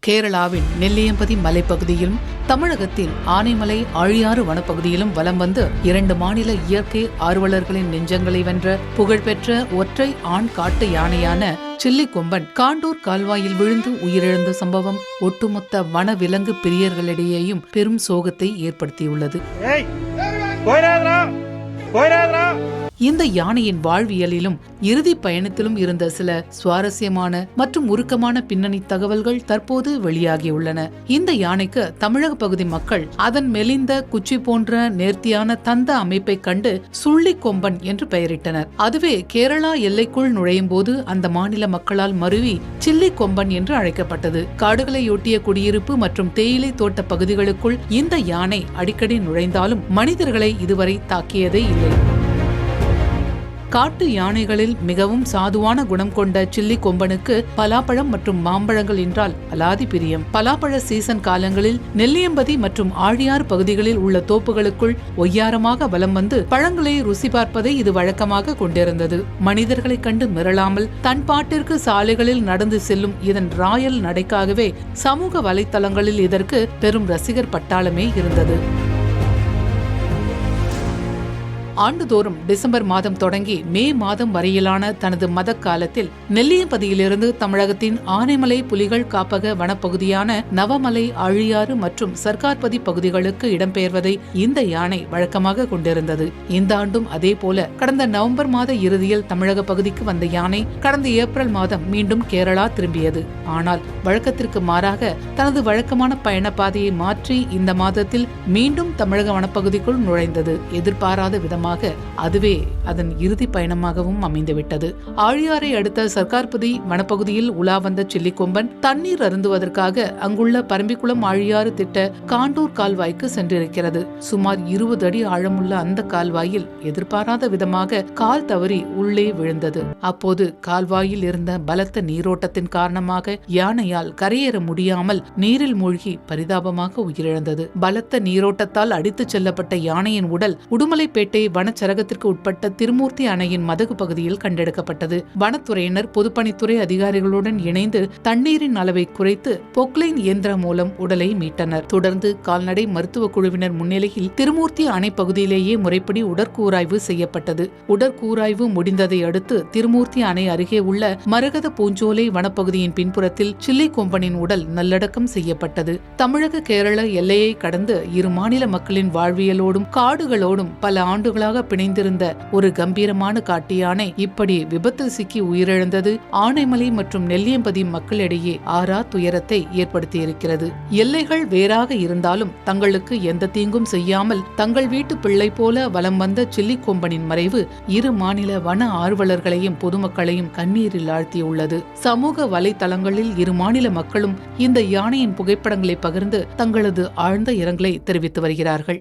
கேரளாவின் நெல்லியம்பதி மலைப்பகுதியிலும் தமிழகத்தில் ஆனைமலை ஆழியாறு வனப்பகுதியிலும் வலம் வந்து 2 மாநில இயற்கை ஆர்வலர்களின் நெஞ்சங்களை வென்ற புகழ்பெற்ற ஒற்றை ஆண் காட்டு யானையான சில்லிக்கொம்பன் காண்டூர் கால்வாயில் விழுந்து உயிரிழந்த சம்பவம் ஒட்டுமொத்த வனவிலங்கு பிரியர்களிடையேயும் பெரும் சோகத்தை ஏற்படுத்தியுள்ளது. இந்த யானையின் வாழ்வியலிலும் இறுதி பயணத்திலும் இருந்த சில சுவாரஸ்யமான மற்றும் உருக்கமான பின்னணி தகவல்கள் தற்போது வெளியாகியுள்ளன. இந்த யானைக்கு தமிழக பகுதி மக்கள் அதன் மெலிந்த குச்சி போன்ற நேர்த்தியான தந்த அமைப்பை கண்டு சுள்ளிக்கொம்பன் என்று பெயரிட்டனர். அதுவே கேரளா எல்லைக்குள் நுழையும் போது அந்த மாநில மக்களால் மருவி சில்லிக்கொம்பன் என்று அழைக்கப்பட்டது. காடுகளையொட்டிய குடியிருப்பு மற்றும் தேயிலை தோட்ட பகுதிகளுக்குள் இந்த யானை அடிக்கடி நுழைந்தாலும் மனிதர்களை இதுவரை தாக்கியதே இல்லை. காட்டு யானைகளில் மிகவும் சாதுவான குணம் கொண்ட சில்லிக்கொம்பனுக்கு பலாப்பழம் மற்றும் மாம்பழங்கள் என்றால் அலாதி பிரியம். பலாப்பழ சீசன் காலங்களில் நெல்லியம்பதி மற்றும் ஆழியாறு பகுதிகளில் உள்ள தோப்புகளுக்குள் ஒய்யாரமாக வலம் வந்து பழங்களை ருசி பார்ப்பதை இது வழக்கமாக கொண்டிருந்தது. மனிதர்களை கண்டு மிரளாமல் தன் பாட்டிற்கு சாலைகளில் நடந்து செல்லும் இதன் ராயல் நடைக்காகவே சமூக வலைத்தளங்களில் இதற்கு பெரும் ரசிகர் பட்டாளமே இருந்தது. ஆண்டுதோறும் டிசம்பர் மாதம் தொடங்கி மே மாதம் வரையிலான தனது மத காலத்தில் நெல்லியம்பதியிலிருந்து தமிழகத்தின் ஆனைமலை புலிகள் காப்பக வனப்பகுதியான நவமலை ஆழியாறு மற்றும் சர்க்கார்பதி பகுதிகளுக்கு இடம்பெயர்வதை இந்த யானை வழக்கமாக கொண்டிருந்தது. இந்த ஆண்டும் அதே போல கடந்த நவம்பர் மாத இறுதியில் தமிழக பகுதிக்கு வந்த யானை கடந்த ஏப்ரல் மாதம் மீண்டும் கேரளா திரும்பியது. ஆனால் வழக்கத்திற்கு மாறாக தனது வழக்கமான பயண பாதையை மாற்றி இந்த மாதத்தில் மீண்டும் தமிழக வனப்பகுதிக்குள் நுழைந்தது. எதிர்பாராத விதமாக அதுவே அதன் இறுதி பயணமாகவும் அமைந்துவிட்டது. ஆழியாரை அடுத்த சர்க்கார்பதி வனப்பகுதியில் உலா வந்த சில்லிக்கொம்பன் தண்ணீர் அருந்துவதற்காக அங்குள்ள பரம்பிக்குளம் ஆழியாறு திட்ட காண்டூர் கால்வாய்க்கு சென்றிருக்கிறது. சுமார் 20 அடி ஆழமுள்ள அந்த கால்வாயில் எதிர்பாராத விதமாக கால் தவறி உள்ளே விழுந்தது. அப்போது கால்வாயில் இருந்த பலத்த நீரோட்டத்தின் காரணமாக யானையால் கரையேற முடியாமல் நீரில் மூழ்கி பரிதாபமாக உயிரிழந்தது. பலத்த நீரோட்டத்தால் அடித்துச் செல்லப்பட்ட யானையின் உடல் உடுமலைப்பேட்டை வனச்சரகத்திற்கு உட்பட்ட திருமூர்த்தி அணையின் மதகு பகுதியில் கண்டெடுக்கப்பட்டது. வனத்துறையினர் பொதுப்பணித்துறை அதிகாரிகளுடன் இணைந்து தண்ணீரின் அளவை குறைத்து பொக்லைன் இயந்திரம் மூலம் உடலை மீட்டனர். தொடர்ந்து கால்நடை மருத்துவ குழுவினர் முன்னிலையில் திருமூர்த்தி அணை பகுதியிலேயே முறைப்படி உடற்கூராய்வு செய்யப்பட்டது. உடற்கூராய்வு முடிந்ததை அடுத்து திருமூர்த்தி அணை அருகே உள்ள மரகத பூஞ்சோலை வனப்பகுதியின் பின்புறத்தில் சில்லிக்கொம்பனின் உடல் நல்லடக்கம் செய்யப்பட்டது. தமிழக கேரள எல்லையை கடந்து இரு மாநில மக்களின் வாழ்வியலோடும் காடுகளோடும் பல ஆண்டுகளாக பிணைந்திருந்த ஒரு கம்பீரமான காட்டு யானை இப்படி விபத்தில் சிக்கி உயிரிழந்தது ஆனைமலை மற்றும் நெல்லியம்பதி மக்களிடையே ஆறா துயரத்தை ஏற்படுத்தியிருக்கிறது. எல்லைகள் வேறாக இருந்தாலும் தங்களுக்கு எந்த தீங்கும் செய்யாமல் தங்கள் வீட்டு பிள்ளை போல வலம் வந்த சில்லிக்கொம்பனின் மறைவு இரு மாநில வன ஆர்வலர்களையும் பொதுமக்களையும் கண்ணீரில் ஆழ்த்தியுள்ளது. சமூக வலைதளங்களில் இரு மாநில மக்களும் இந்த யானையின் புகைப்படங்களை பகிர்ந்து தங்களது ஆழ்ந்த இரங்கலை தெரிவித்து வருகிறார்கள்.